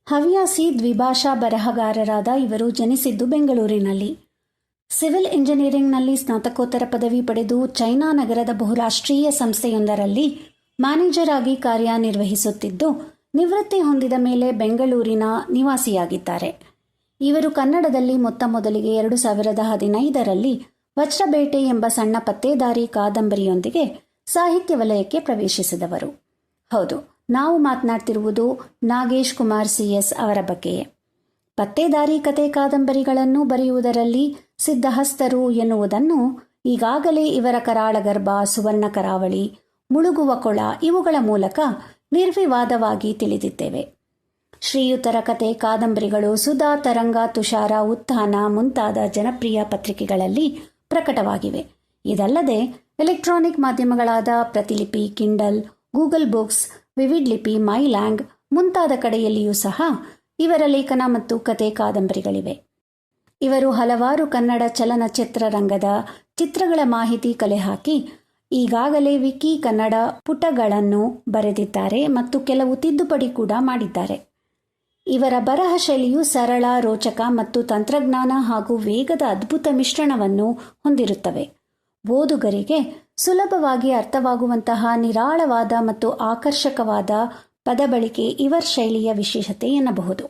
ಹವ್ಯಾಸಿ ದ್ವಿಭಾಷಾ ಬರಹಗಾರರಾದ ಇವರು ಜನಿಸಿದ್ದು ಬೆಂಗಳೂರಿನಲ್ಲಿ. ಸಿವಿಲ್ ಇಂಜಿನಿಯರಿಂಗ್ನಲ್ಲಿ ಸ್ನಾತಕೋತ್ತರ ಪದವಿ ಪಡೆದು ಚೈನಾ ನಗರದ ಬಹುರಾಷ್ಟ್ರೀಯ ಸಂಸ್ಥೆಯೊಂದರಲ್ಲಿ ಮ್ಯಾನೇಜರ್ ಆಗಿ ಕಾರ್ಯನಿರ್ವಹಿಸುತ್ತಿದ್ದು, ನಿವೃತ್ತಿ ಹೊಂದಿದ ಮೇಲೆ ಬೆಂಗಳೂರಿನ ನಿವಾಸಿಯಾಗಿದ್ದಾರೆ. ಇವರು ಕನ್ನಡದಲ್ಲಿ ಮೊತ್ತ ಮೊದಲಿಗೆ 2015ರಲ್ಲಿ ವಜ್ರಬೇಟೆ ಎಂಬ ಸಣ್ಣ ಪತ್ತೇದಾರಿ ಕಾದಂಬರಿಯೊಂದಿಗೆ ಸಾಹಿತ್ಯ ವಲಯಕ್ಕೆ ಪ್ರವೇಶಿಸಿದವರು. ಹೌದು, ನಾವು ಮಾತನಾಡ್ತಿರುವುದು ನಾಗೇಶ್ ಕುಮಾರ್ CS ಅವರ ಬಗ್ಗೆಯೇ. ಪತ್ತೇದಾರಿ ಕತೆ ಕಾದಂಬರಿಗಳನ್ನು ಬರೆಯುವುದರಲ್ಲಿ ಸಿದ್ಧಹಸ್ತರು ಎನ್ನುವುದನ್ನು ಈಗಾಗಲೇ ಇವರ ಕರಾಳಗರ್ಭ, ಸುವರ್ಣ ಕರಾವಳಿ, ಮುಳುಗುವ ಕೊಳ ಇವುಗಳ ಮೂಲಕ ನಿರ್ವಿವಾದವಾಗಿ ತಿಳಿದಿದ್ದೇವೆ. ಶ್ರೀಯುತರ ಕತೆ ಕಾದಂಬರಿಗಳು ಸುಧಾ, ತರಂಗ, ತುಷಾರ, ಉತ್ಥಾನ ಮುಂತಾದ ಜನಪ್ರಿಯ ಪತ್ರಿಕೆಗಳಲ್ಲಿ ಪ್ರಕಟವಾಗಿವೆ. ಇದಲ್ಲದೆ ಎಲೆಕ್ಟ್ರಾನಿಕ್ ಮಾಧ್ಯಮಗಳಾದ ಪ್ರತಿಲಿಪಿ, ಕಿಂಡಲ್, ಗೂಗಲ್ ಬುಕ್ಸ್, ವಿವಿಡ್ ಲಿಪಿ, ಮೈಲ್ಯಾಂಗ್ ಮುಂತಾದ ಕಡೆಯಲ್ಲಿಯೂ ಸಹ ಇವರ ಲೇಖನ ಮತ್ತು ಕತೆ ಕಾದಂಬರಿಗಳಿವೆ. ಇವರು ಹಲವಾರು ಕನ್ನಡ ಚಲನಚಿತ್ರರಂಗದ ಚಿತ್ರಗಳ ಮಾಹಿತಿ ಕಲೆ ಹಾಕಿ ಈಗಾಗಲೇ ವಿಕಿ ಕನ್ನಡ ಪುಟಗಳನ್ನು ಬರೆದಿದ್ದಾರೆ ಮತ್ತು ಕೆಲವು ತಿದ್ದುಪಡಿ ಕೂಡ ಮಾಡಿದ್ದಾರೆ. ಇವರ ಬರಹ ಶೈಲಿಯು ಸರಳ, ರೋಚಕ ಮತ್ತು ತಂತ್ರಜ್ಞಾನ ಹಾಗೂ ವೇಗದ ಅದ್ಭುತ ಮಿಶ್ರಣವನ್ನು ಹೊಂದಿರುತ್ತವೆ. ಓದುಗರಿಗೆ ಸುಲಭವಾಗಿ ಅರ್ಥವಾಗುವಂತಹ ನಿರಾಳವಾದ ಮತ್ತು ಆಕರ್ಷಕವಾದ ಪದಬಳಿಕೆ ಇವರ ಶೈಲಿಯ ವಿಶೇಷತೆ ಎನ್ನಬಹುದು.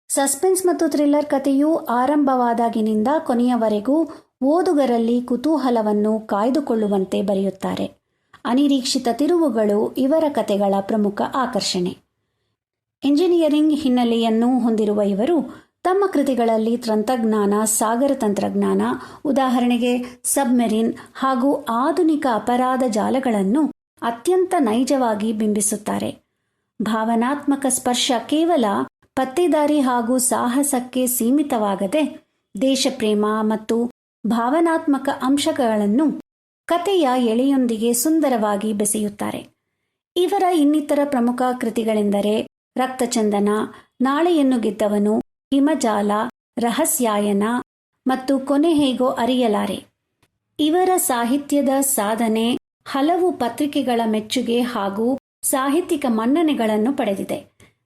ಸಸ್ಪೆನ್ಸ್ ಮತ್ತು ಥ್ರಿಲ್ಲರ್ ಕಥೆಯು ಆರಂಭವಾದಾಗಿನಿಂದ ಕೊನೆಯವರೆಗೂ ಓದುಗರಲ್ಲಿ ಕುತೂಹಲವನ್ನು ಕಾಯ್ದುಕೊಳ್ಳುವಂತೆ ಬರೆಯುತ್ತಾರೆ. ಅನಿರೀಕ್ಷಿತ ತಿರುವುಗಳು ಇವರ ಕಥೆಗಳ ಪ್ರಮುಖ ಆಕರ್ಷಣೆ. ಎಂಜಿನಿಯರಿಂಗ್ ಹಿನ್ನೆಲೆಯನ್ನು ಹೊಂದಿರುವ ಇವರು ತಮ್ಮ ಕೃತಿಗಳಲ್ಲಿ ತಂತ್ರಜ್ಞಾನ, ಸಾಗರ ತಂತ್ರಜ್ಞಾನ, ಉದಾಹರಣೆಗೆ ಸಬ್ಮೆರಿನ್ ಹಾಗೂ ಆಧುನಿಕ ಅಪರಾಧ ಜಾಲಗಳನ್ನು ಅತ್ಯಂತ ನೈಜವಾಗಿ ಬಿಂಬಿಸುತ್ತಾರೆ. ಭಾವನಾತ್ಮಕ ಸ್ಪರ್ಶ ಕೇವಲ ಪತ್ತೇದಾರಿ ಹಾಗೂ ಸಾಹಸಕ್ಕೆ ಸೀಮಿತವಾಗದೆ ದೇಶಪ್ರೇಮ ಮತ್ತು ಭಾವನಾತ್ಮಕ ಅಂಶಗಳನ್ನು ಕಥೆಯ ಎಳೆಯೊಂದಿಗೆ ಸುಂದರವಾಗಿ ಬೆಸೆಯುತ್ತಾರೆ. ಇವರ ಇನ್ನಿತರ ಪ್ರಮುಖ ಕೃತಿಗಳೆಂದರೆ ರಕ್ತಚಂದನ, ನಾಳೆಯನ್ನು ಗೆದ್ದವನು, ಹಿಮಜಾಲ, ರಹಸ್ಯಾಯನ ಮತ್ತು ಕೊನೆ ಹೇಗೋ ಅರಿಯಲಾರೆ. ಇವರ ಸಾಹಿತ್ಯದ ಸಾಧನೆ ಹಲವು ಪತ್ರಿಕೆಗಳ ಮೆಚ್ಚುಗೆ ಹಾಗೂ ಸಾಹಿತ್ಯಿಕ ಮನ್ನಣೆಗಳನ್ನು ಪಡೆದಿದೆ.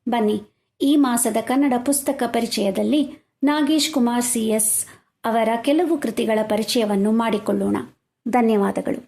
ಬನ್ನಿ, ಈ ಮಾಸದ ಕನ್ನಡ ಪುಸ್ತಕ ಪರಿಚಯದಲ್ಲಿ ನಾಗೇಶ್ ಕುಮಾರ್ CS ಅವರ ಕೆಲವು ಕೃತಿಗಳ ಪರಿಚಯವನ್ನು ಮಾಡಿಕೊಳ್ಳೋಣ. ಧನ್ಯವಾದಗಳು.